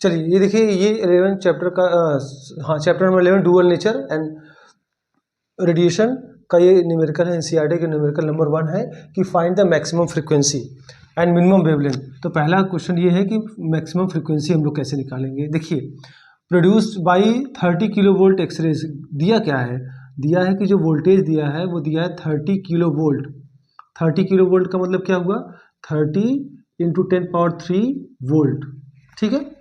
चलिए ये देखिए, ये 11 चैप्टर का हाँ chapter number 11 dual nature and radiation का ये न्यूमेरिकल है, एनसीईआरटी के न्यूमेरिकल नंबर 1 है कि find the maximum frequency and minimum wavelength. तो पहला क्वेश्चन ये है कि मैक्सिमम फ्रीक्वेंसी हम लोग कैसे निकालेंगे। देखिए, produced by 30 kilovolt X-rays दिया क्या है, दिया है कि जो वोल्टेज दिया है वो दिया है 30 किलो वोल्ट। 30 किलो वोल्ट का मतलब क्या हुआ, 30 इंटू 10⁻³ वोल्ट, ठीक है।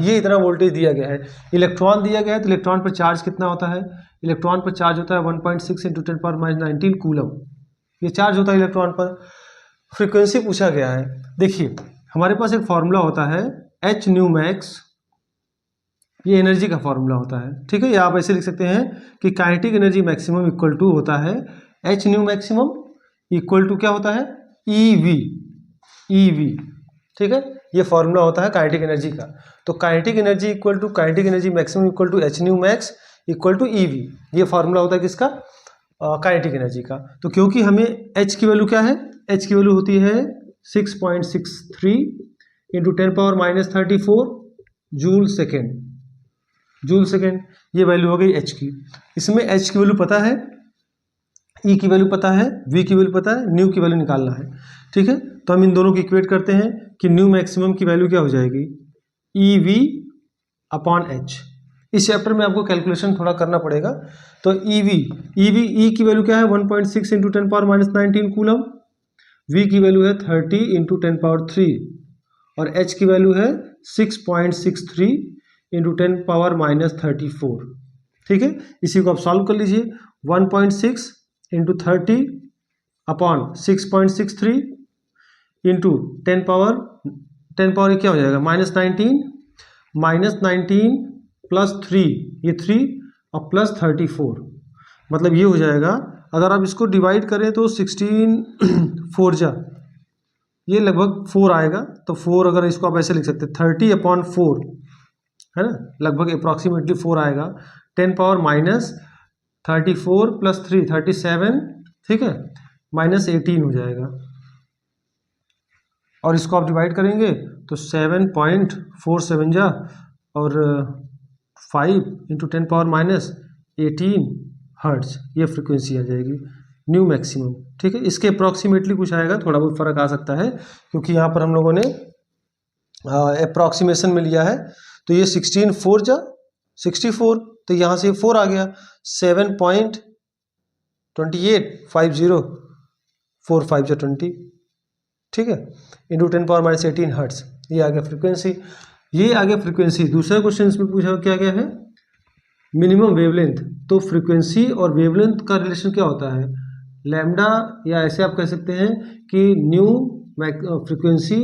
ये इतना वोल्टेज दिया गया है। इलेक्ट्रॉन दिया गया है, तो इलेक्ट्रॉन पर चार्ज कितना होता है, इलेक्ट्रॉन पर चार्ज होता है 1.6 इंटू 10⁻⁻19 कूलम, ये चार्ज होता है इलेक्ट्रॉन पर। फ्रीक्वेंसी पूछा गया है। देखिए हमारे पास एक फॉर्मूला होता है एच न्यू मैक्स, ये एनर्जी का फॉर्मूला होता है, ठीक है। या आप ऐसे लिख सकते हैं कि kinetic energy maximum equal to होता है H nu maximum equal to क्या होता है, ईवी, ईवी, ठीक है। ये फॉर्मूला होता है काइनेटिक एनर्जी का। तो kinetic energy equal to kinetic energy maximum equal to H nu max equal to E V, ये फॉर्मूला होता है किसका, काइनेटिक एनर्जी का। तो क्योंकि हमें एच की वैल्यू क्या है, एच की वैल्यू होती है 6.63 into 10⁻⁻34 joule second, joule second, ये वैल्यू हो गई एच की। इसमें एच की वैल्यू पता है, ई की वैल्यू पता है, वी की वैल्यू पता है, न्यू की वैल्यू निकालना है, ठीक है। तो हम इन दोनों को इक्वेट करते हैं कि न्यू मैक्सिमम की वैल्यू क्या हो जाएगी, ई वी अपॉन एच। इस चैप्टर में आपको कैलकुलेशन थोड़ा करना पड़ेगा। तो ई की वैल्यू क्या है 1.6 इंटू 10⁻⁻19 कूलम, वी की वैल्यू है 30 इंटू 10⁻³ और एच की वैल्यू है 6.63 इंटू 10⁻⁻34, ठीक है। इसी को आप सॉल्व कर लीजिए, 1.6 इंटू 30 अपॉन 6.63 इंटू 10 पावर क्या हो जाएगा -19 प्लस 3, ये 3 और प्लस 34, मतलब ये हो जाएगा। अगर आप इसको डिवाइड करें तो 16 4 जा, ये लगभग 4 आएगा। तो 4 अगर इसको आप ऐसे लिख सकते हैं 30/4 है ना, लगभग अप्रॉक्सीमेटली 4 आएगा। 10 पावर -34 प्लस 3 37, ठीक है, -18 हो जाएगा। और इसको आप डिवाइड करेंगे तो 7.47 जा और 5 इंटू 10⁻⁻18 हर्ट्ज, ये फ्रिक्वेंसी आ जाएगी न्यू मैक्सिमम, ठीक है। इसके अप्रॉक्सीमेटली कुछ आएगा, थोड़ा बहुत फर्क आ सकता है क्योंकि यहाँ पर हम लोगों ने अप्रॉक्सीमेशन में लिया है। तो ये 16 4 जा 64, तो यहाँ से 4 आ गया, 7.2850 जा 20, ठीक है, इंटू 10⁻⁻18 हर्ट्ज, ये आ गया फ्रीक्वेंसी, ये आ गया फ्रीक्वेंसी। दूसरा क्वेश्चन इसमें पूछा क्या गया है, मिनिमम वेवलेंथ। तो फ्रीक्वेंसी और वेवलेंथ का रिलेशन क्या होता है, लैम्डा, या ऐसे आप कह सकते हैं कि nu frequency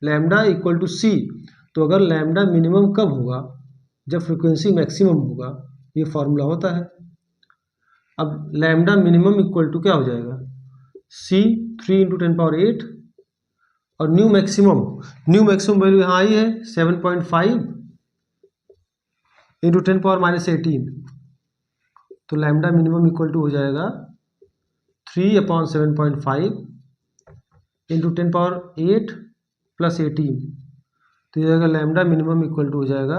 lambda equal to c. तो अगर लैम्डा मिनिमम कब होगा, जब फ्रीक्वेंसी मैक्सिमम होगा, ये फॉर्मूला होता है। अब लैम्डा मिनिमम इक्वल टू क्या हो जाएगा, सी 3 इंटू 10⁻8 और न्यू मैक्सिमम वैल्यू यहाँ आई है 7.5 इंटू 10⁻⁻18। तो लैम्डा मिनिमम इक्वल टू हो जाएगा 3/7.5 इंटू 10⁻8 प्लस 18। तो ये जाएगा लैम्डा मिनिमम इक्वल टू हो जाएगा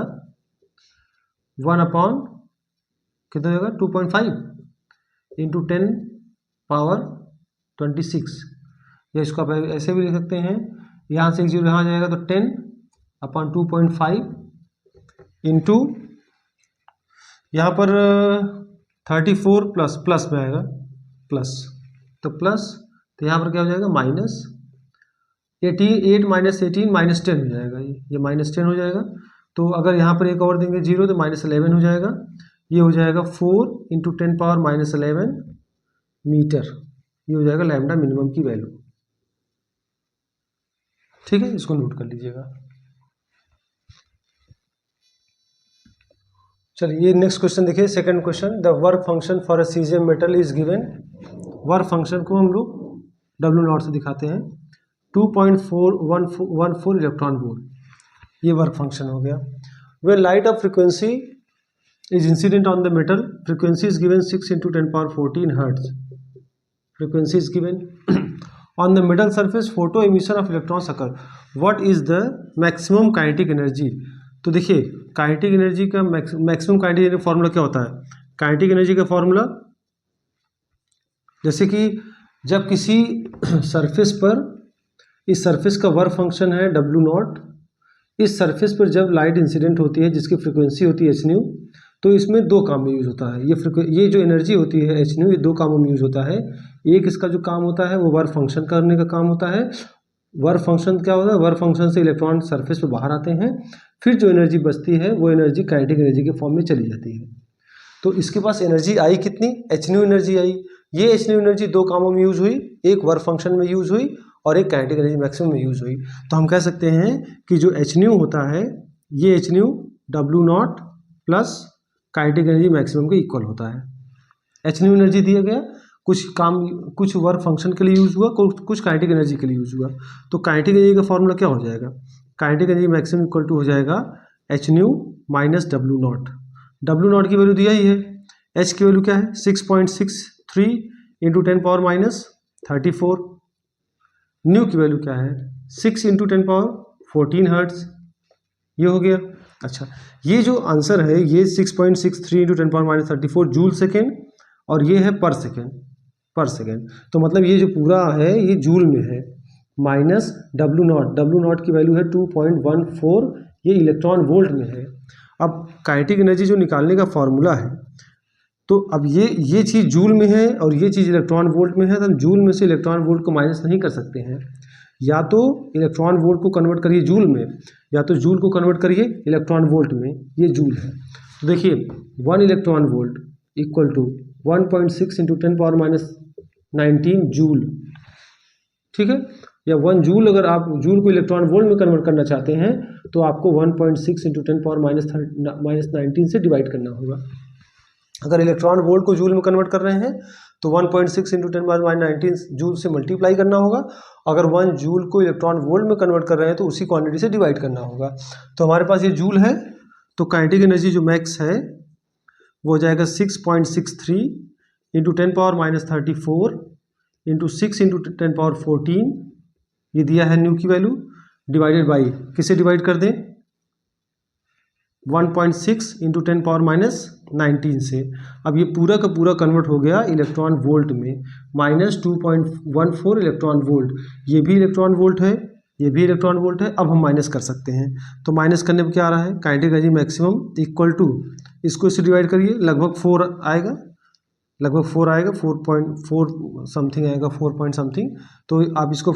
1 अपॉन कितना हो जाएगा 2.5 इंटू 10⁻26, या इसको आप ऐसे भी लिख सकते हैं, यहाँ से एक जीरो यहाँ आ जाएगा तो 10/2.5 इंटू यहाँ पर 34 प्लस में आएगा प्लस, तो यहाँ पर क्या हो जाएगा -8 -18 -10 हो जाएगा, ये -10 हो जाएगा। तो अगर यहाँ पर एक और देंगे जीरो तो -11 हो जाएगा। ये हो जाएगा 4 इंटू 10⁻11 मीटर, ये हो जाएगा लैम्डा मिनिमम की वैल्यू, ठीक है। इसको नोट कर लीजिएगा। चलिए ये नेक्स्ट क्वेश्चन देखिए, second question, the work function for a caesium metal is given. Work function को हम लोग W0 से दिखाते हैं, 2.414 इलेक्ट्रॉन वोल्ट, ये वर्क फंक्शन हो गया। Where light of frequency is incident on the metal, frequency is given 6 into 10⁻14 hertz, frequency is given on the metal surface photo emission of electrons occur, what is the maximum kinetic energy। तो देखिए kinetic energy का maximum kinetic energy formula क्या होता है? Kinetic energy का formula, जैसे कि जब किसी सरफेस पर, इस सरफेस का वर्क फंक्शन है डब्ल्यू नॉट, इस सरफेस पर जब लाइट इंसिडेंट होती है जिसकी फ्रिक्वेंसी होती है एच न्यू, तो इसमें दो काम में यूज़ होता है। ये जो एनर्जी होती है एच न्यू, ये दो कामों में यूज़ होता है। एक इसका जो काम होता है वो वर्क फंक्शन करने का काम होता है। वर्क फंक्शन क्या होता है? वर्क फंक्शन से इलेक्ट्रॉन सरफेस पर बाहर आते हैं, फिर जो एनर्जी बचती है वो एनर्जी काइनेटिक एनर्जी के फॉर्म में चली जाती है। तो इसके पास एनर्जी आई कितनी? एच न्यू एनर्जी आई। ये एच न्यू एनर्जी दो कामों में यूज़ हुई, एक वर्क फंक्शन में यूज़ हुई और एक काइनेटिक एनर्जी मैक्सिमम में यूज़ हुई। तो हम कह सकते हैं कि जो एच न्यू होता है, ये H new W not plus kinetic energy maximum के इक्वल होता है। एच न्यू एनर्जी दिया गया, कुछ काम, कुछ वर्क फंक्शन के लिए यूज़ हुआ, कुछ काइनेटिक एनर्जी के लिए यूज़ हुआ। तो काइनेटिक एनर्जी का फॉर्मूला क्या हो जाएगा? Kinetic energy maximum equal to हो जाएगा H nu minus W not. W not की वैल्यू दिया ही है, एच की वैल्यू क्या है? 6.63 इंटू 10 पावर माइनस 34। न्यू की वैल्यू क्या है? 6 इंटू 10 पावर 14 हर्ट्ज। ये हो गया। अच्छा, ये जो आंसर है ये 6.63 into 10 power minus 34 joule second, और ये है पर सेकेंड। तो मतलब ये जो पूरा है ये जूल में है। माइनस डब्ल्यू नॉट की वैल्यू है 2.14, ये इलेक्ट्रॉन वोल्ट में है। अब काइनेटिक एनर्जी जो निकालने का फॉर्मूला है, तो अब ये चीज़ जूल में है और ये चीज़ इलेक्ट्रॉन वोल्ट में है, तो हम जूल में से इलेक्ट्रॉन वोल्ट को माइनस नहीं कर सकते हैं। या तो इलेक्ट्रॉन वोल्ट को कन्वर्ट करिए जूल में, या तो जूल को कन्वर्ट करिए इलेक्ट्रॉन वोल्ट में। ये जूल है। तो देखिए 1 electron volt equal to 1.6 into 10 power minus 19 joule, ठीक है। या 1 जूल, अगर आप जूल को इलेक्ट्रॉन वोल्ट में कन्वर्ट करना चाहते हैं तो आपको 1.6 इंटू 10 पावर माइनस 19 से डिवाइड करना होगा। अगर इलेक्ट्रॉन वोल्ट को जूल में कन्वर्ट कर रहे हैं तो 1.6 इंटू 10 पावर माइनस 19 जूल से मल्टीप्लाई करना होगा। अगर 1 जूल को इलेक्ट्रॉन वोल्ट में कन्वर्ट कर रहे हैं तो उसी क्वांटिटी से डिवाइड करना होगा। तो हमारे पास ये जूल है, तो काइनेटिक एनर्जी जो मैक्स है वो हो जाएगा 6.63 into 10 power minus 34 into 6 into 10 power 14, ये दिया है न्यू की वैल्यू, डिवाइडेड बाई, किसे डिवाइड कर दें? 1.6 इंटू 10 पावर माइनस 19 से। अब ये पूरा का पूरा कन्वर्ट हो गया इलेक्ट्रॉन वोल्ट में, माइनस 2.14 इलेक्ट्रॉन वोल्ट। ये भी इलेक्ट्रॉन वोल्ट है, ये भी इलेक्ट्रॉन वोल्ट है। अब हम माइनस कर सकते हैं, तो माइनस करने पर क्या आ रहा है? Kinetic energy maximum equal to, इसको इससे डिवाइड करिए, लगभग 4 आएगा, लगभग 4 आएगा, 4.4 समथिंग आएगा, 4 पॉइंट समथिंग। तो आप इसको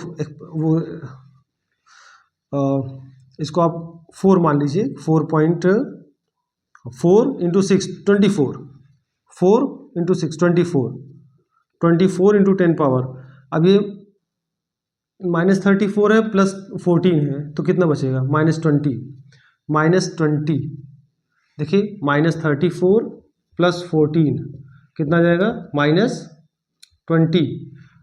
इसको आप 4 मान लीजिए, 4.4 इंटू 6 24, 4 इंटू 6 24 इंटू 10 पावर। अब ये माइनस 34 है प्लस 14 है, तो कितना बचेगा? -20। देखिए -34 प्लस 14 कितना जाएगा? -20,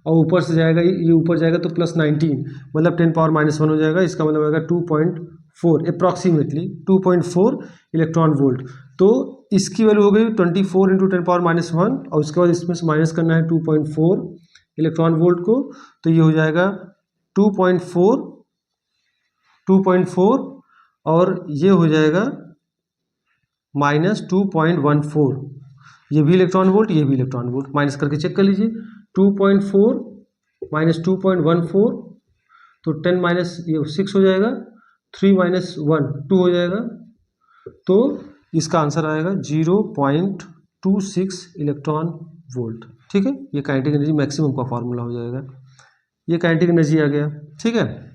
और ऊपर से जाएगा, ये ऊपर जाएगा तो प्लस 19, मतलब 10 पावर -1 हो जाएगा। इसका मतलब आएगा 2.4, अप्रॉक्सीमेटली 2.4 इलेक्ट्रॉन वोल्ट। तो इसकी वैल्यू हो गई 24 इंटू 10 पावर -1, और उसके बाद इसमें से माइनस करना है 2.4 इलेक्ट्रॉन वोल्ट को, तो ये हो जाएगा 2.4 और ये हो जाएगा -2.14। ये भी इलेक्ट्रॉन वोल्ट, ये भी इलेक्ट्रॉन वोल्ट, माइनस करके चेक कर लीजिए। 2.4 माइनस 2.14, तो 10 माइनस ये 6 हो जाएगा, 3 माइनस 1 2 हो जाएगा। तो इसका आंसर आएगा 0.26 इलेक्ट्रॉन वोल्ट, ठीक है। ये काइनेटिक एनर्जी मैक्सिमम का फॉर्मूला हो जाएगा। ये काइनेटिक एनर्जी आ गया, ठीक है।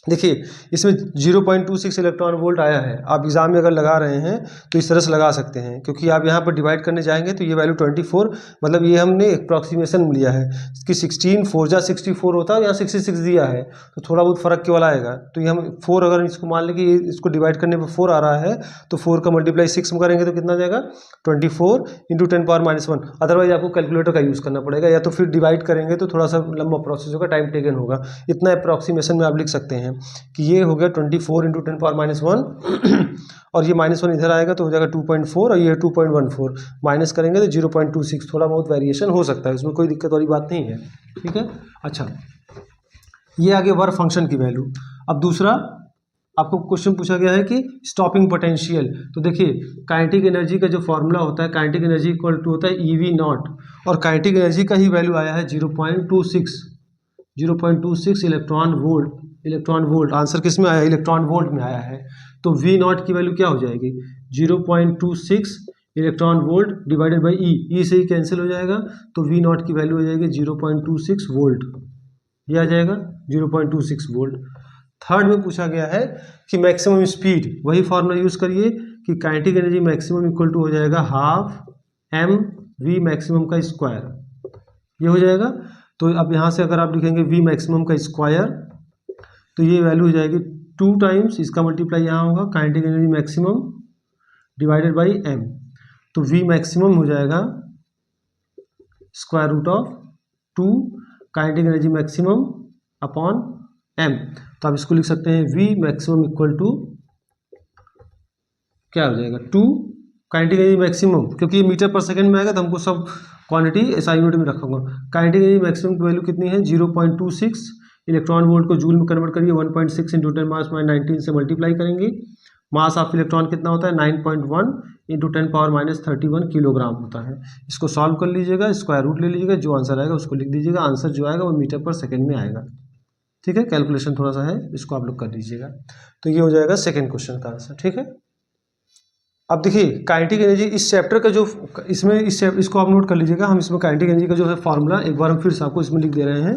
देखिए इसमें 0.26 इलेक्ट्रॉन वोल्ट आया है। आप एग्जाम में अगर लगा रहे हैं तो इस तरह से लगा सकते हैं, क्योंकि आप यहाँ पर डिवाइड करने जाएंगे तो ये वैल्यू 24, मतलब ये हमने अप्रॉक्सीमेशन लिया है कि 16 4 जा 64 होता है, यहाँ 66 दिया है, तो थोड़ा बहुत फ़र्क केवल आएगा। तो ये हम 4, अगर इसको मान लें कि इसको डिवाइड करने पर 4 आ रहा है, तो 4 का मल्टीप्लाई 6 में करेंगे तो कितना जाएगा? 24 इंटू 10 पावर -1। अदरवाइज आपको कैलकुलेटर का यूज़ करना पड़ेगा, या तो फिर डिवाइड करेंगे तो थोड़ा सा लंबा प्रोसेस होगा, टाइम टेकन होगा। इतना अप्रॉक्सीमेशन में आप लिख सकते हैं कि ये हो गया 24 इंटू 10 पावर -1 और ये -1 इधर आएगा तो हो जाएगा 2.4, और ये 2.14, माइनस करेंगे तो 0.26। थोड़ा बहुत वेरिएशन हो सकता है, उसमें कोई दिक्कत वाली बात नहीं है, ठीक है। अच्छा, ये आगे वर्क फंक्शन की वैल्यू। अब दूसरा आपको क्वेश्चन पूछा गया है कि स्टॉपिंग पोटेंशियल, तो देखिए काइनेटिक एनर्जी का जो फॉर्मूला होता है, काइनेटिक एनर्जी इक्वल टू होता है EV नॉट, और काइनेटिक एनर्जी का ही वैल्यू आया है 0.26 इलेक्ट्रॉन वोल्ट। आंसर किस में आया है? इलेक्ट्रॉन वोल्ट में आया है। तो V नॉट की वैल्यू क्या हो जाएगी? 0.26 electron volt divided by E से ही कैंसिल हो जाएगा, तो V नॉट की वैल्यू हो जाएगी 0.26 वोल्ट, ये आ जाएगा 0.26 वोल्ट। थर्ड में पूछा गया है कि मैक्सिमम स्पीड, वही फॉर्मूला यूज करिए कि kinetic energy maximum equal to हो जाएगा हाफ mv मैक्सिमम का स्क्वायर, ये हो जाएगा। तो अब यहाँ से अगर आप लिखेंगे v मैक्सिमम का स्क्वायर, तो ये वैल्यू हो जाएगी 2 टाइम्स इसका मल्टीप्लाई यहाँ होगा kinetic energy maximum divided by m, तो v मैक्सिमम हो जाएगा square root of 2 kinetic energy maximum upon m। तो आप इसको लिख सकते हैं v मैक्सिमम इक्वल टू क्या हो जाएगा 2 काइनेटिक एनर्जी मैक्सिमम, क्योंकि ये मीटर पर सेकंड में आएगा तो हमको सब क्वांटिटी एसआई यूनिट में रखूंगा। काइनेटिक एनर्जी मैक्सिमम की वैल्यू कितनी है? 0.26 इलेक्ट्रॉन वोल्ट को जूल में कन्वर्ट करिए 1.6 इंटू 10⁻⁻19 से मल्टीप्लाई करेंगे। मास ऑफ इलेक्ट्रॉन कितना होता है? 9.1 इंटू 10⁻31 किलोग्राम होता है। इसको सॉल्व कर लीजिएगा, स्क्वायर रूट ले लीजिएगा, जो आंसर आएगा उसको लिख दीजिएगा। आंसर जो आएगा वो मीटर पर सेकेंड में आएगा। ठीक है, कैलकुलेशन थोड़ा सा है, इसको आप लोग कर लीजिएगा। तो ये हो जाएगा सेकेंड क्वेश्चन का आंसर। ठीक है, अब देखिए काइनेटिक एनर्जी इस चैप्टर का जो इसमें इसको आप नोट कर लीजिएगा। हम इसमें काइनेटिक एनर्जी का जो है फॉर्मूला एक बार हम फिर से आपको इसमें लिख दे रहे हैं।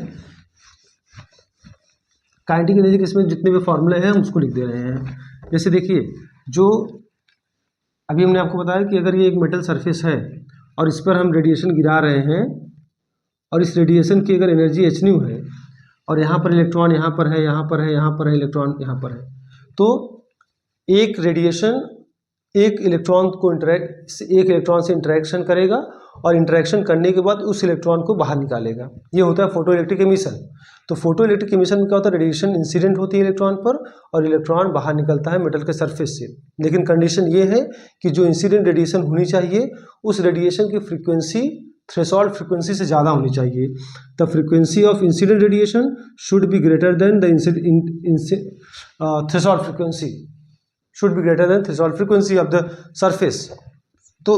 काइनेटिक एनर्जी के इसमें जितने भी फॉर्मूले हैं हम उसको लिख दे रहे हैं। जैसे देखिए, जो अभी हमने आपको बताया कि अगर ये एक मेटल सरफेस है और इस पर हम रेडिएशन गिरा रहे हैं, और इस रेडिएशन की अगर एनर्जी h न्यू है, और यहाँ पर इलेक्ट्रॉन यहाँ पर है, यहाँ पर है, यहाँ पर है, इलेक्ट्रॉन यहाँ पर है, तो एक रेडिएशन एक इलेक्ट्रॉन से इंटरेक्शन करेगा, और इंटरेक्शन करने के बाद उस इलेक्ट्रॉन को बाहर निकालेगा। ये होता है फोटो इलेक्ट्रिक एमिशन। तो फोटो इलेक्ट्रिक एमिशन में क्या होता है? रेडिएशन इंसिडेंट होती है इलेक्ट्रॉन पर, और इलेक्ट्रॉन बाहर निकलता है मेटल के सरफेस से। लेकिन कंडीशन ये है कि जो इंसिडेंट रेडिएशन होनी चाहिए, उस रेडिएशन की फ्रीक्वेंसी थ्रेशोल्ड फ्रीक्वेंसी से ज़्यादा होनी चाहिए। The frequency of incident radiation should be greater than the threshold frequency should be greater than threshold frequency of the surface। तो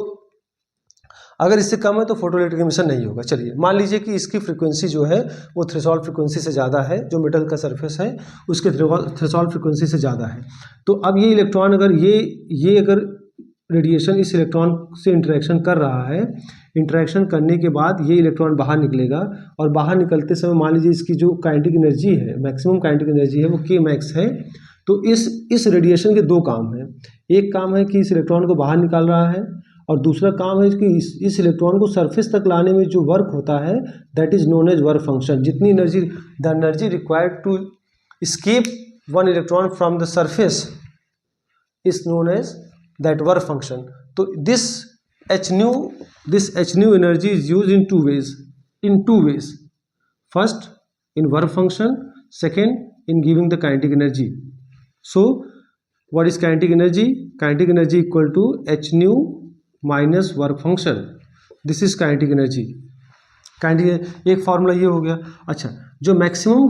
अगर इससे कम है तो फोटोइलेक्ट्रिक एमिशन नहीं होगा। चलिए मान लीजिए कि इसकी फ्रीक्वेंसी जो है वो थ्रेशोल्ड फ्रीक्वेंसी से ज़्यादा है, जो मेटल का सरफेस है उसके थ्रेशोल्ड फ्रीक्वेंसी से ज़्यादा है। तो अब ये इलेक्ट्रॉन अगर ये अगर रेडिएशन इस इलेक्ट्रॉन से इंटरेक्शन कर रहा है, इंटरेक्शन करने के बाद ये इलेक्ट्रॉन बाहर निकलेगा, और बाहर निकलते समय मान लीजिए इसकी जो काइनेटिक एनर्जी है, मैक्सिमम काइनेटिक एनर्जी है, वो k मैक्स है। तो इस रेडिएशन के दो काम हैं। एक काम है कि इस इलेक्ट्रॉन को बाहर निकाल रहा है, और दूसरा काम है कि इस इलेक्ट्रॉन को सरफेस तक लाने में जो वर्क होता है, that is known as work function. जितनी energy the energy required to escape one electron from the surface is known as that work function. So this h nu energy is used in two ways. First in work function, second in giving the kinetic energy. So what is kinetic energy? Kinetic energy equal to h nu minus work function. This is kinetic energy. एक formula ये हो गया। अच्छा, जो maximum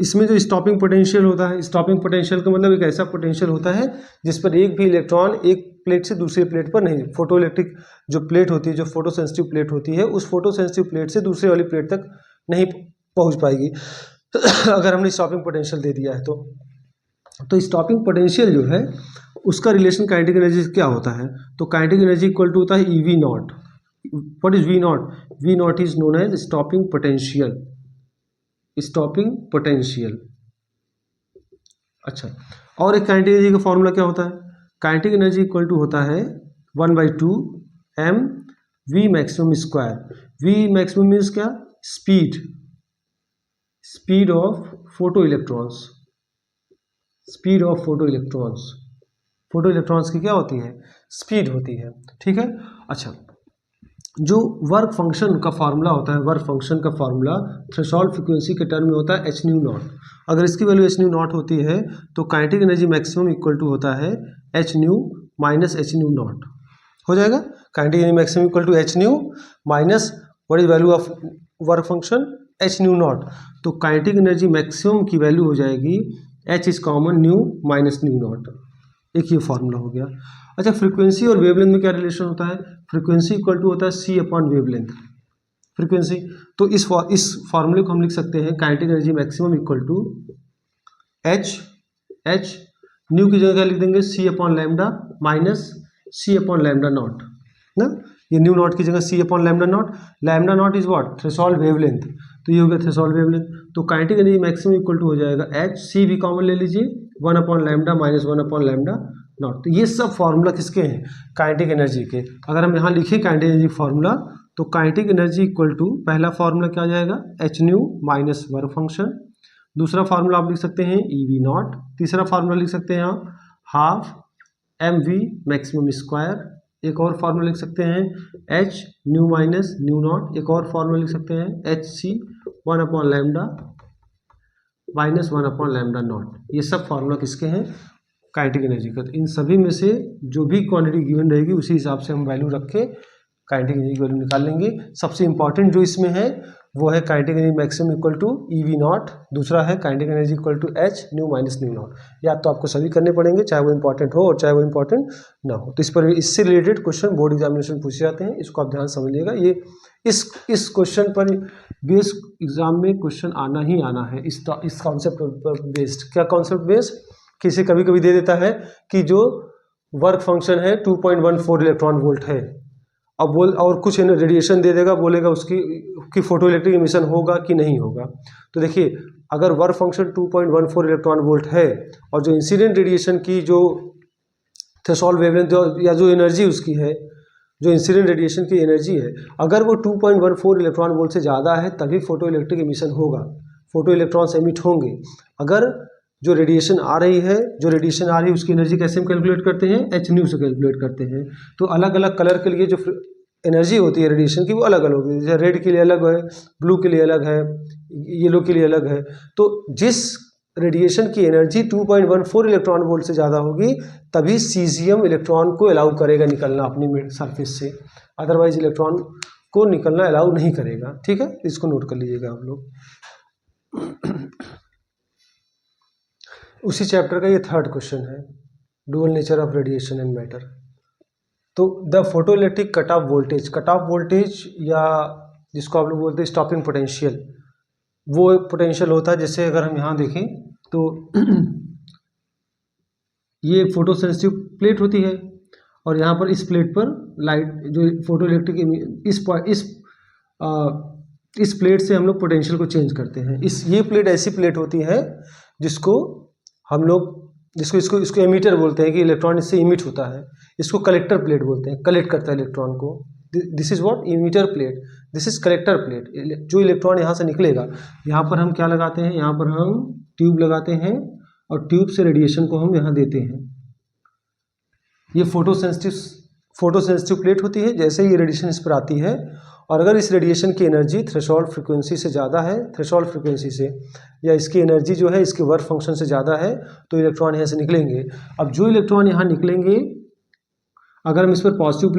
इसमें जो stopping potential होता है, स्टॉपिंग पोटेंशियल का मतलब एक ऐसा पोटेंशियल होता है जिस पर एक भी इलेक्ट्रॉन एक प्लेट से दूसरी प्लेट पर नहीं, फोटो इलेक्ट्रिक जो प्लेट होती है, जो फोटो सेंसिटिव प्लेट होती है, उस फोटो सेंसिटिव प्लेट से दूसरी वाली प्लेट तक नहीं पहुंच पाएगी अगर हमने स्टॉपिंग पोटेंशियल दे दिया है तो स्टॉपिंग पोटेंशियल जो है उसका रिलेशन काइनेटिक एनर्जी से क्या होता है? तो काइनेटिक एनर्जी इक्वल टू होता है EV not. What is V naught? V naught is known as stopping potential. अच्छा, और एक काइनेटिक एनर्जी का फॉर्मूला क्या होता है? काइनेटिक एनर्जी इक्वल टू होता है 1/2 m v maximum square. v maximum means क्या? Speed of photo electrons. Photo electrons की क्या होती है? स्पीड होती है। ठीक है। अच्छा, जो वर्क फंक्शन का फार्मूला होता है, वर्क फंक्शन का फार्मूला थ्रेशोल्ड फ्रीक्वेंसी के टर्म में होता है h nu नॉट। अगर इसकी वैल्यू h nu नॉट होती है तो kinetic energy maximum equal to होता है h nu minus h nu not हो जाएगा। Kinetic energy maximum equal to h nu minus what is value of work function h nu not. तो kinetic energy maximum की value हो जाएगी H is common, nu minus nu not, एक ये formula हो गया। अच्छा, फ्रीक्वेंसी और वेवलेंथ में क्या रिलेशन होता है? फ्रीक्वेंसी इक्वल टू होता है सी अपॉन वेवलेंथ, फ्रीक्वेंसी। तो इस फॉर्मूले को हम लिख सकते हैं kinetic energy maximum equal to H nu की जगह क्या लिख देंगे? C upon lambda minus c upon lambda not ना, ये न्यू नॉट की जगह c upon lambda not. Lambda not is what? Threshold wavelength, तो ये हो गया थ्रेशोल्ड वेवलेंथ। तो kinetic energy maximum equal to हो जाएगा एच, सी भी कॉमन ले लीजिए, 1 upon lambda minus 1 upon lambda not. तो ये सब फॉर्मूला किसके हैं? काइनेटिक एनर्जी के। अगर हम यहाँ लिखें काइनेटिक एनर्जी फॉर्मूला, तो काइनेटिक एनर्जी इक्वल टू पहला फॉर्मूला क्या आ जाएगा? H nu minus work function. दूसरा फार्मूला आप लिख सकते हैं ई वी नॉट। तीसरा फार्मूला लिख सकते हैं आप half M V maximum square. एक और फार्मूला लिख सकते हैं H nu minus nu not. एक और फार्मूला लिख सकते हैं H C 1 upon lambda minus 1 upon lambda not. ये सब फार्मूला किसके हैं? काइनेटिक एनर्जी का। तो इन सभी में से जो भी क्वांटिटी गिवन रहेगी उसी हिसाब से हम वैल्यू रख के काइनेटिक एनर्जी की वैल्यू निकाल लेंगे। सबसे इंपॉर्टेंट जो इसमें है वो है kinetic energy maximum equal to E V not. दूसरा है kinetic energy equal to H nu minus nu not. या तो आपको सभी करने पड़ेंगे, चाहे वो इंपॉर्टेंट हो और चाहे वो इंपॉर्टेंट ना हो। तो इस पर इससे रिलेटेड क्वेश्चन बोर्ड एग्जामिनेशन पूछे जाते हैं, इसको आप ध्यान समझिएगा। ये इस क्वेश्चन पर बेस एग्जाम में क्वेश्चन आना ही आना है, इस कॉन्सेप्ट पर बेस्ड। क्या कॉन्सेप्ट बेस्ड? किसी कभी कभी दे देता है कि जो वर्क फंक्शन है 2.14 इलेक्ट्रॉन वोल्ट है, अब बोल और कुछ रेडिएशन दे देगा, बोलेगा उसकी फोटो इलेक्ट्रिक इमिशन होगा कि नहीं होगा। तो देखिए, अगर वर्क फंक्शन 2.14 इलेक्ट्रॉन वोल्ट है और जो इंसिडेंट रेडिएशन की जो थ्रेशोल्ड वेवलेंथ या जो एनर्जी उसकी है, जो इंसिडेंट रेडिएशन की एनर्जी है, अगर वो 2.14 इलेक्ट्रॉन वोल्ट से ज़्यादा है तभी फोटो इलेक्ट्रिक इमिशन होगा, फोटो इलेक्ट्रॉन्स एमिट होंगे। अगर जो रेडिएशन आ रही है उसकी एनर्जी कैसे हम कैलकुलेट करते हैं? एच न्यू से कैलकुलेट करते हैं। तो अलग अलग कलर के लिए जो एनर्जी होती है रेडिएशन की वो अलग अलग होती है। जैसे रेड के लिए अलग है, ब्लू के लिए अलग है, येलो के लिए अलग है। तो जिस रेडिएशन की एनर्जी 2.14 इलेक्ट्रॉन वोल्ट से ज़्यादा होगी तभी सीजियम इलेक्ट्रॉन को अलाउ करेगा निकलना अपनी सरफेस से, अदरवाइज इलेक्ट्रॉन को निकलना अलाउ नहीं करेगा। ठीक है, इसको नोट कर लीजिएगा आप लोग। उसी चैप्टर का ये थर्ड क्वेश्चन है, dual nature of radiation and matter. तो the photo electric cut off voltage या जिसको आप लोग बोलते हैं स्टॉपिंग पोटेंशियल, वो एक पोटेंशियल होता है। जैसे अगर हम यहाँ देखें तो ये फोटो सेंसिटिव प्लेट होती है और यहाँ पर इस प्लेट पर लाइट जो फोटो इलेक्ट्रिक इस प्लेट से हम लोग पोटेंशियल को चेंज करते हैं। ये प्लेट ऐसी प्लेट होती है जिसको हम लोग इसको एमीटर बोलते हैं कि इलेक्ट्रॉन इससे इमिट होता है। इसको कलेक्टर प्लेट बोलते हैं, कलेक्ट करता है इलेक्ट्रॉन को। This is what? Emitter plate. This is collector plate. जो इलेक्ट्रॉन यहाँ से निकलेगा, यहाँ पर हम क्या लगाते हैं? यहाँ पर हम ट्यूब लगाते हैं और ट्यूब से रेडिएशन को हम यहाँ देते हैं। ये फोटो सेंसिटिव प्लेट होती है। जैसे ही रेडिएशन इस पर आती है और अगर इस रेडिएशन की एनर्जी थ्रेशोल्ड फ्रीक्वेंसी से ज़्यादा है, थ्रेशोल्ड फ्रीक्वेंसी से, या इसकी एनर्जी जो है इसके वर्क फंक्शन से ज़्यादा है, तो इलेक्ट्रॉन यहाँ से निकलेंगे। अब जो इलेक्ट्रॉन यहाँ निकलेंगे, अगर हम इस पर पॉजिटिव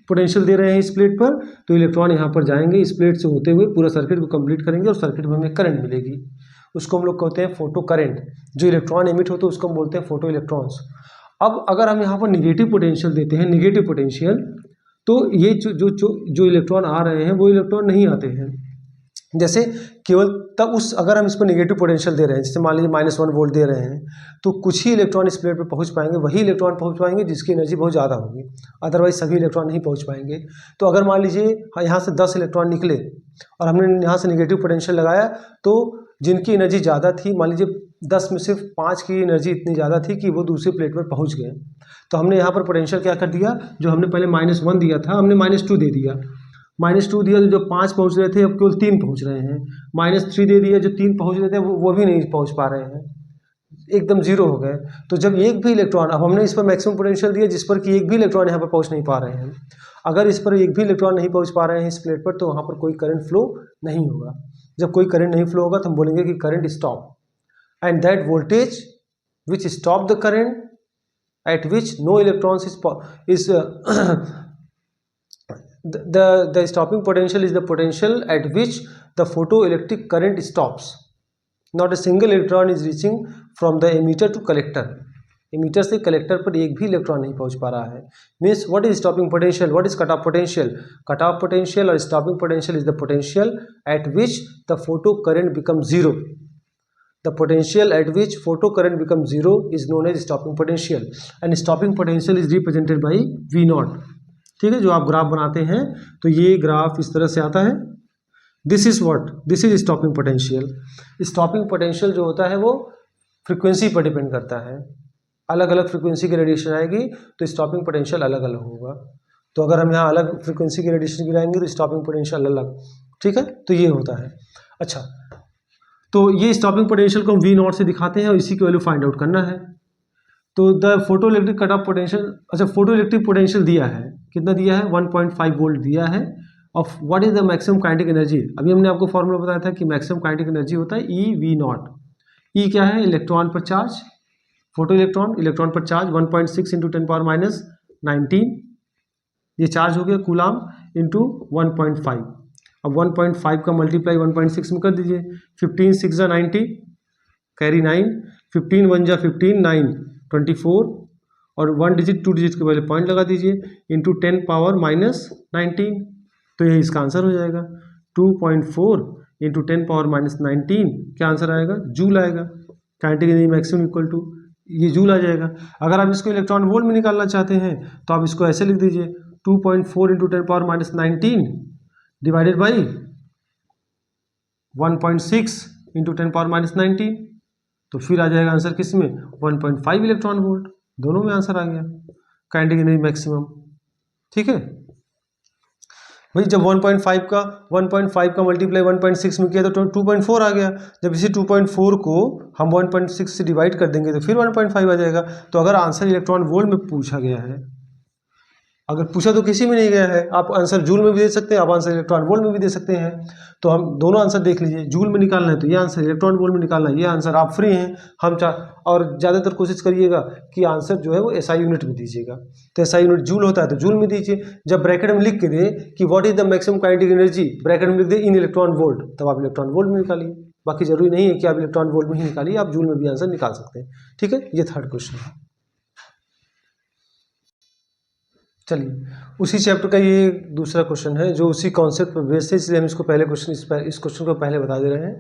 पोटेंशियल दे रहे हैं इस प्लेट पर, तो इलेक्ट्रॉन यहाँ पर जाएंगे, इस प्लेट से होते हुए पूरा सर्किट को कंप्लीट करेंगे और सर्किट में हमें करंट मिलेगी। उसको हम लोग कहते हैं फोटो करंट। जो इलेक्ट्रॉन एमिट होते हैं उसको हम बोलते हैं फोटो इलेक्ट्रॉन्स। अब अगर हम यहाँ पर निगेटिव पोटेंशियल देते हैं, निगेटिव पोटेंशियल, तो ये जो इलेक्ट्रॉन आ रहे हैं वो इलेक्ट्रॉन नहीं आते हैं। जैसे केवल तब अगर हम इस पर नेगेटिव पोटेंशियल दे रहे हैं, जैसे मान लीजिए -1 वोल्ट दे रहे हैं, तो कुछ ही इलेक्ट्रॉन इस प्लेट पर पहुंच पाएंगे, वही इलेक्ट्रॉन पहुंच पाएंगे जिसकी एनर्जी बहुत ज़्यादा होगी, अदरवाइज सभी इलेक्ट्रॉन नहीं पहुंच पाएंगे। तो अगर मान लीजिए यहाँ से 10 इलेक्ट्रॉन निकले और हमने यहाँ से नेगेटिव पोटेंशियल लगाया, तो जिनकी एनर्जी ज़्यादा थी, मान लीजिए 10 में सिर्फ 5 की एनर्जी इतनी ज़्यादा थी कि वो दूसरी प्लेट पर पहुँच गए, तो हमने यहाँ पर पोटेंशियल क्या कर दिया? जो हमने पहले -1 दिया था, हमने -2 दे दिया। -2 दिया तो जो 5 पहुँच रहे थे अब केवल 3 पहुँच रहे हैं। -3 दे दिया, जो 3 पहुँच रहे थे वो भी नहीं पहुँच पा रहे हैं, एकदम जीरो हो गए। तो जब एक भी इलेक्ट्रॉन, अब हमने इस पर मैक्सिमम पोटेंशियल दिया जिस पर कि एक भी इलेक्ट्रॉन यहाँ पर पहुँच नहीं पा रहे हैं। अगर इस पर एक भी इलेक्ट्रॉन नहीं पहुँच पा रहे हैं इस प्लेट पर, तो वहाँ पर कोई करंट फ्लो नहीं होगा। जब कोई करंट नहीं फ्लो होगा तो हम बोलेंगे कि current stop, and that voltage which stop the current at which no electrons is the stopping potential is the potential at which the photoelectric current stops. Not a single electron is reaching from the emitter to collector. Emitter से collector पर एक भी electron नहीं पहुंच पा रहा है। Means what is stopping potential, what is cut off potential? Cut off potential और stopping potential is the potential at which the photo current become zero. The potential at which photo current becomes zero is known as stopping potential, and stopping potential is represented by V naught। ठीक है, जो आप graph बनाते हैं तो ये graph इस तरह से आता है। This is what, this is stopping potential. Stopping potential जो होता है वो फ्रीक्वेंसी पर डिपेंड करता है। अलग अलग फ्रीक्वेंसी की रेडिएशन आएगी तो स्टॉपिंग पोटेंशियल अलग अलग होगा। तो अगर हम यहाँ अलग फ्रीक्वेंसी की रेडिएशन गिराएंगे तो स्टॉपिंग पोटेंशियल अलग। ठीक है, तो ये होता है। अच्छा, तो ये स्टॉपिंग पोटेंशियल को हम वी नॉट से दिखाते हैं और इसी की वैल्यू फाइंड आउट करना है। तो the photo electric cut off potential, अच्छा फोटो इलेक्ट्रिक पोटेंशियल दिया है, कितना दिया है? 1.5 वोल्ट दिया है। Of what is the maximum kinetic energy? अभी हमने आपको फॉर्मूला बताया था कि मैक्सिमम काइनेटिक एनर्जी होता है ई वी नॉट। ई क्या है? इलेक्ट्रॉन पर चार्ज, फोटो इलेक्ट्रॉन, इलेक्ट्रॉन पर चार्ज 1.6 इंटू 10⁻⁻19, ये चार्ज हो गया कूलाम इंटू 1.5। अब 1.5 का मल्टीप्लाई 1.6 में कर दीजिए। 15 6 जा 90, कैरी 9, 15 1 जा 15, 9 24, और 1 डिजिट 2 डिजिट के पहले पॉइंट लगा दीजिए, इंटू 10⁻⁻19। तो यही इसका आंसर हो जाएगा। 2.4 इंटू 10⁻⁻19 क्या आंसर आएगा? जूल आएगा। Kinetic energy maximum equal to ये जूल आ जाएगा। अगर आप इसको इलेक्ट्रॉन वोल्ट में निकालना चाहते हैं तो आप इसको ऐसे लिख दीजिए, 2.4 इंटू 10⁻⁻19 डिवाइडेड बाई 1.6 इंटू 10⁻⁻19, तो फिर आ जाएगा आंसर किस में? 1.5 इलेक्ट्रॉन वोल्ट। दोनों में आंसर आ गया काइनेटिक एनर्जी मैक्सिमम। ठीक है भाई, जब 1.5 का मल्टीप्लाई 1.6 में किया तो 2.4 आ गया। जब इसी 2.4 को हम 1.6 से डिवाइड कर देंगे तो फिर 1.5 आ जाएगा। तो अगर आंसर इलेक्ट्रॉन वोल्ट में पूछा गया है, अगर पूछा तो किसी में नहीं गया है, आप आंसर जूल में भी दे सकते हैं, आप आंसर इलेक्ट्रॉन वोल्ट में भी दे सकते हैं। तो हम दोनों आंसर देख लीजिए, जूल में निकालना है तो ये आंसर, इलेक्ट्रॉन वोल्ट में निकालना है ये आंसर। आप फ्री हैं, हम और ज़्यादातर कोशिश करिएगा कि आंसर जो है वो एसआई यूनिट में दीजिएगा। तो एसआई यूनिट जूल होता है तो जूल में दीजिए। जब ब्रैकेट में लिख के दे कि what is the maximum kinetic energy, bracket में लिख दे इन इलेक्ट्रॉन वोल्ट, तब आप इलेक्ट्रॉन वोल्ट में निकालिए। बाकी जरूरी नहीं है कि आप इलेक्ट्रॉन वोल्ट में ही निकालिए, आप जूल में भी आंसर निकाल सकते हैं। ठीक है, ये थर्ड क्वेश्चन है। चलिए, उसी चैप्टर का ये दूसरा क्वेश्चन है जो उसी कॉन्सेप्ट पर बेस्ड है, इसलिए हम इसको पहले क्वेश्चन इस क्वेश्चन को पहले बता दे रहे हैं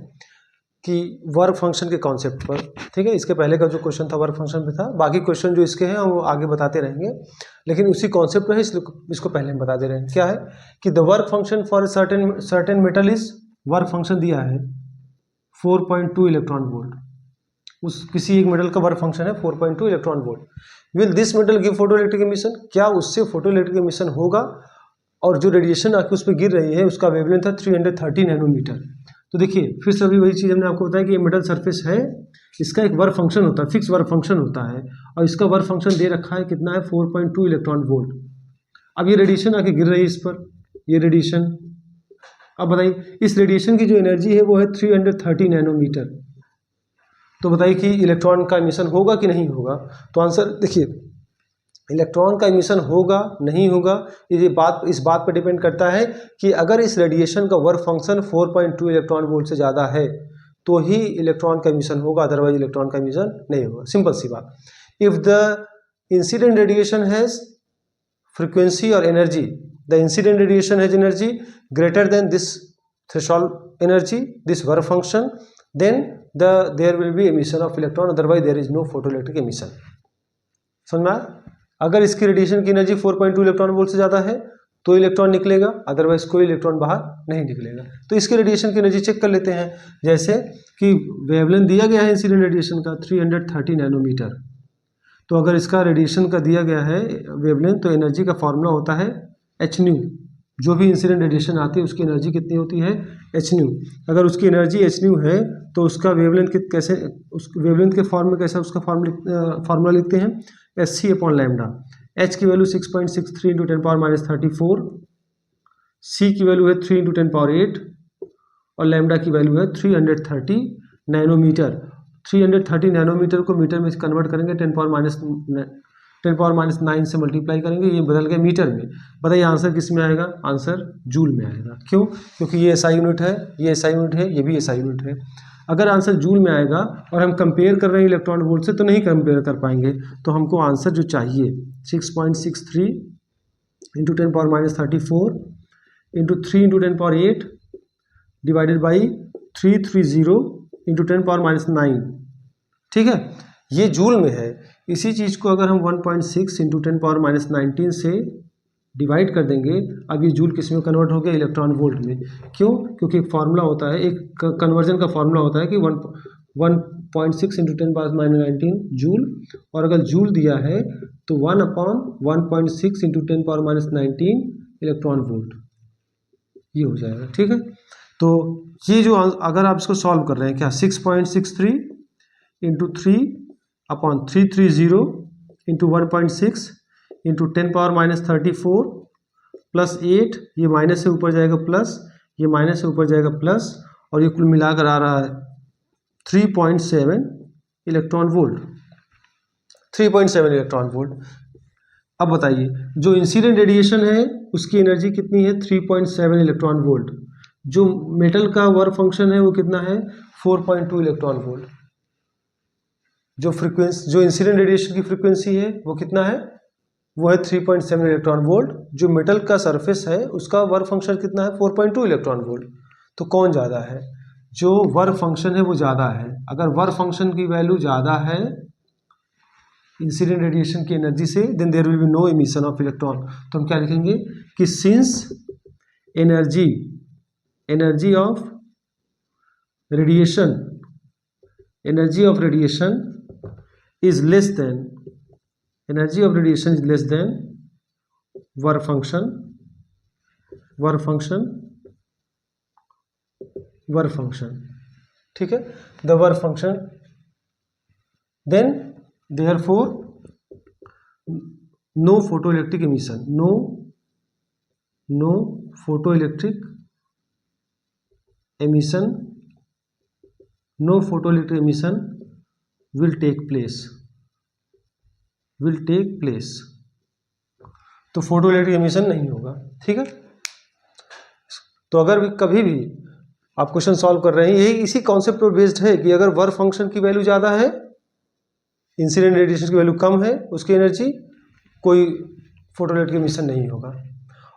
कि वर्क फंक्शन के कॉन्सेप्ट पर। ठीक है, इसके पहले का जो क्वेश्चन था वर्क फंक्शन पे था, बाकी क्वेश्चन जो इसके हैं वो आगे बताते रहेंगे, लेकिन उसी कॉन्सेप्ट पर है इसलिए इसको पहले हम बता दे रहे हैं। क्या है कि the work function for certain metal is, work function दिया है 4.2 इलेक्ट्रॉन वोल्ट। उस किसी एक मेटल का वर्क फंक्शन है 4.2 electron volt. Will this metal give photo electric emission, क्या उससे फोटो इलेक्ट्रिक एमिशन होगा? और जो रेडिएशन आके उस पर गिर रही है उसका वेवलेंथ है 330 नैनोमीटर। तो देखिए फिर से अभी वही चीज़ हमने आपको बताया कि ये मेटल सरफेस है, इसका एक वर्क फंक्शन होता है, फिक्स वर्क फंक्शन होता है, और इसका वर्क फंक्शन दे रखा है कितना है? 4.2 इलेक्ट्रॉन वोल्ट। अब ये रेडिएशन आके गिर रही है इस पर, ये रेडिएशन, अब बताइए इस रेडिएशन की जो एनर्जी है वो है 330 नैनोमीटर। तो बताइए कि इलेक्ट्रॉन का एमिशन होगा कि नहीं होगा? तो आंसर देखिए, इलेक्ट्रॉन का एमिशन होगा नहीं होगा ये बात इस बात पर डिपेंड करता है कि अगर इस रेडिएशन का वर्क फंक्शन 4.2 इलेक्ट्रॉन वोल्ट से ज़्यादा है तो ही इलेक्ट्रॉन का एमिशन होगा, अदरवाइज इलेक्ट्रॉन का एमिशन नहीं होगा। सिंपल सी बात। If the incident radiation has frequency और energy, the incident radiation has energy greater than this threshold energy, this work function, then there will be emission of electron, otherwise there is no photoelectric emission। समझ में आया? अगर इसकी radiation की energy 4.2 electron volt से ज़्यादा है तो इलेक्ट्रॉन निकलेगा, अदरवाइज कोई इलेक्ट्रॉन बाहर नहीं निकलेगा। तो इसकी रेडिएशन की एनर्जी चेक कर लेते हैं। जैसे कि वेवलेंथ दिया गया है इंसिडेंट रेडिएशन का 330 नैनोमीटर, तो अगर इसका रेडिएशन का दिया गया है वेवलेंथ तो एनर्जी का फॉर्मूला होता है एच न्यू। जो भी इंसिडेंट रेडिएशन आती है उसकी एनर्जी कितनी होती है? H new. अगर उसकी एनर्जी एच न्यू है तो उसका वेवलेंथ कैसे, उस वेवलेंथ के फॉर्म में कैसे उसका फॉर्मूला लिखते हैं? Sc/λ। एच की वैल्यू 6.63 इंटू 10⁻34, सी की वैल्यू है 3 इंटू 10⁸, और लैम्डा की वैल्यू है 330 नैनोमीटर। 330 नैनोमीटर को मीटर में कन्वर्ट करेंगे, 10⁻9 से मल्टीप्लाई करेंगे, ये बदल गया मीटर में। बताइए आंसर किस में आएगा? आंसर जूल में आएगा। क्यों? क्योंकि ये एसआई यूनिट है, ये एसआई यूनिट है, ये भी एसआई यूनिट है। अगर आंसर जूल में आएगा और हम कंपेयर कर रहे हैं इलेक्ट्रॉन वोल्ट से तो नहीं कंपेयर कर पाएंगे, तो हमको आंसर जो चाहिए 6.63 into 10⁻34 into 3 into 10⁸ divided by 330 into 10⁻9, ठीक है, ये जूल में है। इसी चीज़ को अगर हम 1.6 इंटू 10⁻19 से डिवाइड कर देंगे, अब ये जूल किस में कन्वर्ट हो गया, इलेक्ट्रॉन वोल्ट में। क्यों? क्योंकि एक फार्मूला होता है, एक कन्वर्जन का फार्मूला होता है कि 1.6 इंटू 10⁻19 जूल, और अगर जूल दिया है तो 1/1.6 इंटू 10⁻19 इलेक्ट्रॉन वोल्ट, ये हो जाएगा, ठीक है। तो ये जो अगर आप इसको सॉल्व कर रहे हैं, क्या 6.63 इंटू 3/330 इंटू 1.6 इंटू 10⁻34 प्लस 8, ये माइनस से ऊपर जाएगा प्लस, ये माइनस से ऊपर जाएगा प्लस, और ये कुल मिलाकर आ रहा है 3.7 इलेक्ट्रॉन वोल्ट, 3.7 इलेक्ट्रॉन वोल्ट। अब बताइए जो इंसिडेंट रेडिएशन है उसकी एनर्जी कितनी है, 3.7 इलेक्ट्रॉन वोल्ट। जो मेटल का वर्क फंक्शन है वो कितना है, 4.2 इलेक्ट्रॉन वोल्ट। जो इंसिडेंट रेडिएशन की फ्रीक्वेंसी है वो कितना है, वो है 3.7 इलेक्ट्रॉन वोल्ट। जो मेटल का सरफेस है उसका वर्क फंक्शन कितना है, 4.2 इलेक्ट्रॉन वोल्ट। तो कौन ज़्यादा है, जो वर्क फंक्शन है वो ज़्यादा है। अगर वर्क फंक्शन की वैल्यू ज़्यादा है इंसिडेंट रेडिएशन की एनर्जी से, then there will be no emission of electron. तो हम क्या लिखेंगे कि since energy of radiation is less than work function, ठीक है, the work function, then therefore no photoelectric emission will take place। तो फोटो इलेक्ट्रिक एमिशन नहीं होगा, ठीक है। तो अगर कभी भी आप क्वेश्चन सॉल्व कर रहे हैं, यही इसी कॉन्सेप्ट पर बेस्ड है कि अगर वर्क फंक्शन की वैल्यू ज़्यादा है, इंसिडेंट रेडिएशन की वैल्यू कम है, उसकी एनर्जी, कोई फोटो इलेक्ट्रिक एमिशन नहीं होगा।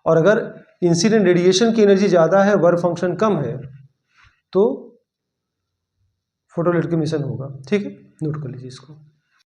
और अगर इंसिडेंट रेडिएशन की एनर्जी ज़्यादा है, वर्क फंक्शन कम है, तो फोटो इलेक्ट्रिक एमिशन होगा, ठीक है। नोट कर लीजिए इसको।